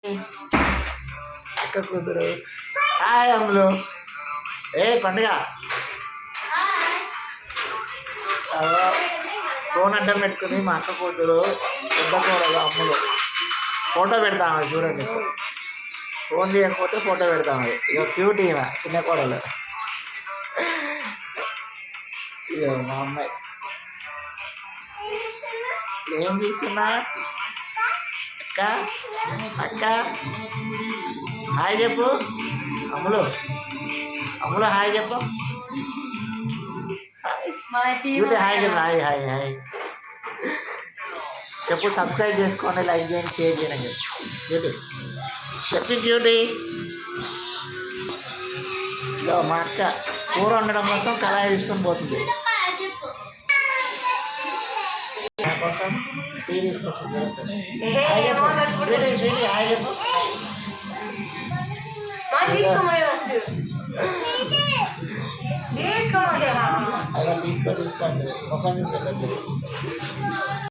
అక్క కూతురు హాయ్ అమ్ములు ఏ పండుగ ఫోన్ అడ్డం పెట్టుకుని మా అక్క కూతురు పెద్ద కూడలు అమ్ములు ఫోటో పెడతాము చూడండి ఫోన్ తీయకపోతే ఫోటో పెడతాము ఇక క్యూట్ ఈమె చిన్న కూడలు ఇక మా అమ్మాయి ఏం చేస్తున్నా అక్క అక్క హాయ్ చెప్పు అమ్ములు అమ్ములు హాయ్ చెప్పు క్యూటీ హాయ్ చెప్పు హాయ్ హాయ్ హాయ్ చెప్పు సబ్స్క్రైబ్ చేసుకోండి లైక్ చేయండి షేర్ చేయండి క్యూటీ చెప్పి క్యూటీ మా అక్క కూర వండడం కోసం కళాయి తీసుకొని పోతుంది కోసం టీ తీసుకొచ్చింది హాయ్ చెప్పు స్వీటీ స్వీటీ హాయ్ చెప్పు అలా తీసుకోండి ముఖం చూపెట్టండి